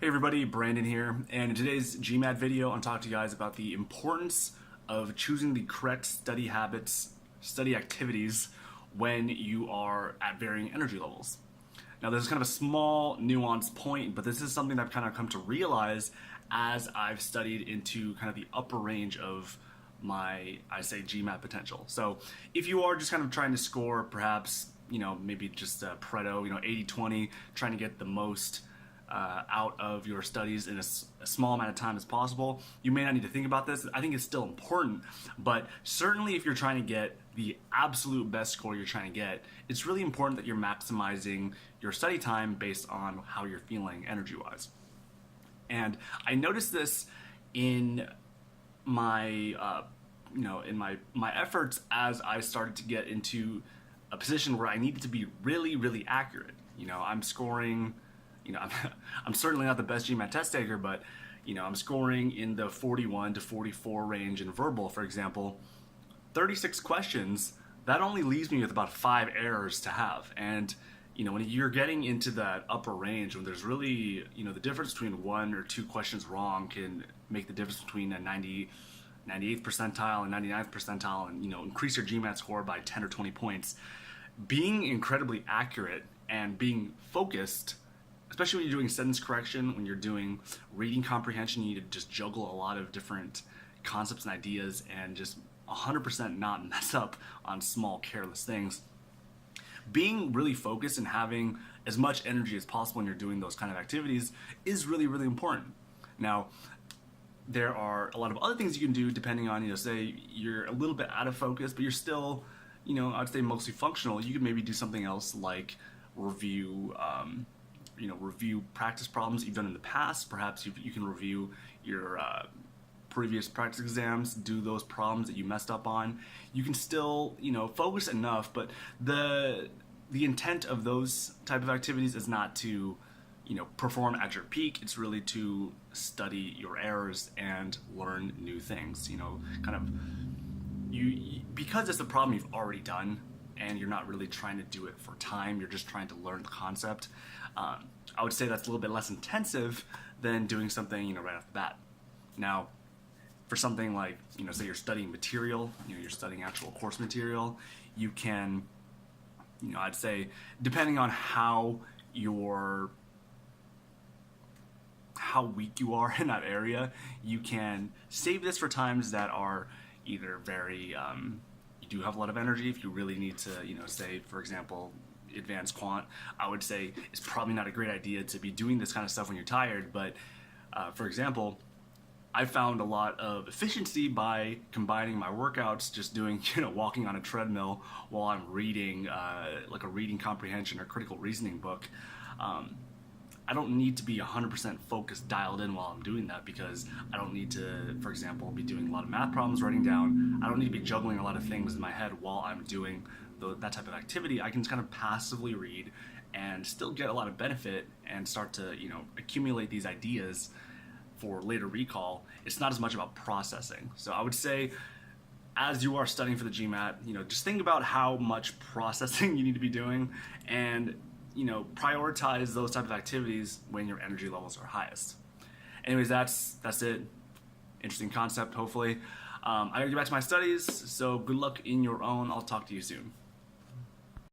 Hey everybody, Brandon here, and in today's GMAT video, I'm talking to you guys about the importance of choosing the correct study habits, study activities when you are at varying energy levels. Now, this is kind of a small, nuanced point, but this is something that I've kind of come to realize as I've studied into kind of the upper range of my, I say, GMAT potential. So if you are just kind of trying to score perhaps, maybe just a Pareto, 80-20, trying to get the most out of your studies in a small amount of time as possible, you may not need to think about this. I think it's still important, but certainly if you're trying to get the absolute best score you're trying to get, it's really important that you're maximizing your study time based on how you're feeling energy-wise. And I noticed this in my my efforts as I started to get into a position where I needed to be really, really accurate. I'm scoring. I'm certainly not the best GMAT test taker, but I'm scoring in the 41 to 44 range in verbal, for example. 36 questions, that only leaves me with about 5 errors to have. And when you're getting into that upper range, when there's really, the difference between 1 or 2 questions wrong can make the difference between a 98th percentile and 99th percentile, and increase your GMAT score by 10 or 20 points. Being incredibly accurate and being focused, especially when you're doing sentence correction, when you're doing reading comprehension, you need to just juggle a lot of different concepts and ideas and just 100% not mess up on small, careless things. Being really focused and having as much energy as possible when you're doing those kind of activities is really, really important. Now, there are a lot of other things you can do depending on, say you're a little bit out of focus, but you're still, I'd say mostly functional. You could maybe do something else like review practice problems you've done in the past. Perhaps you can review your previous practice exams, do those problems that you messed up on. You can still, focus enough, but the intent of those type of activities is not to, perform at your peak. It's really to study your errors and learn new things. Because it's a problem you've already done, and you're not really trying to do it for time, you're just trying to learn the concept. I would say that's a little bit less intensive than doing something, right off the bat. Now, for something like, say you're studying material, you're studying actual course material, you can, I'd say, depending on how weak you are in that area, you can save this for times that are either very, you do have a lot of energy. If you really need to, say, for example, advanced quant, I would say it's probably not a great idea to be doing this kind of stuff when you're tired. But for example, I found a lot of efficiency by combining my workouts, just doing, walking on a treadmill while I'm reading like a reading comprehension or critical reasoning book. I don't need to be 100% focused, dialed in while I'm doing that, because I don't need to, for example, be doing a lot of math problems, writing down. I don't need to be juggling a lot of things in my head while I'm doing that type of activity. I can just kind of passively read and still get a lot of benefit and start to, accumulate these ideas for later recall. It's not as much about processing. So I would say, as you are studying for the GMAT, just think about how much processing you need to be doing, and prioritize those type of activities when your energy levels are highest. Anyways, that's it. Interesting concept, hopefully. I gotta get back to my studies, so good luck in your own. I'll talk to you soon.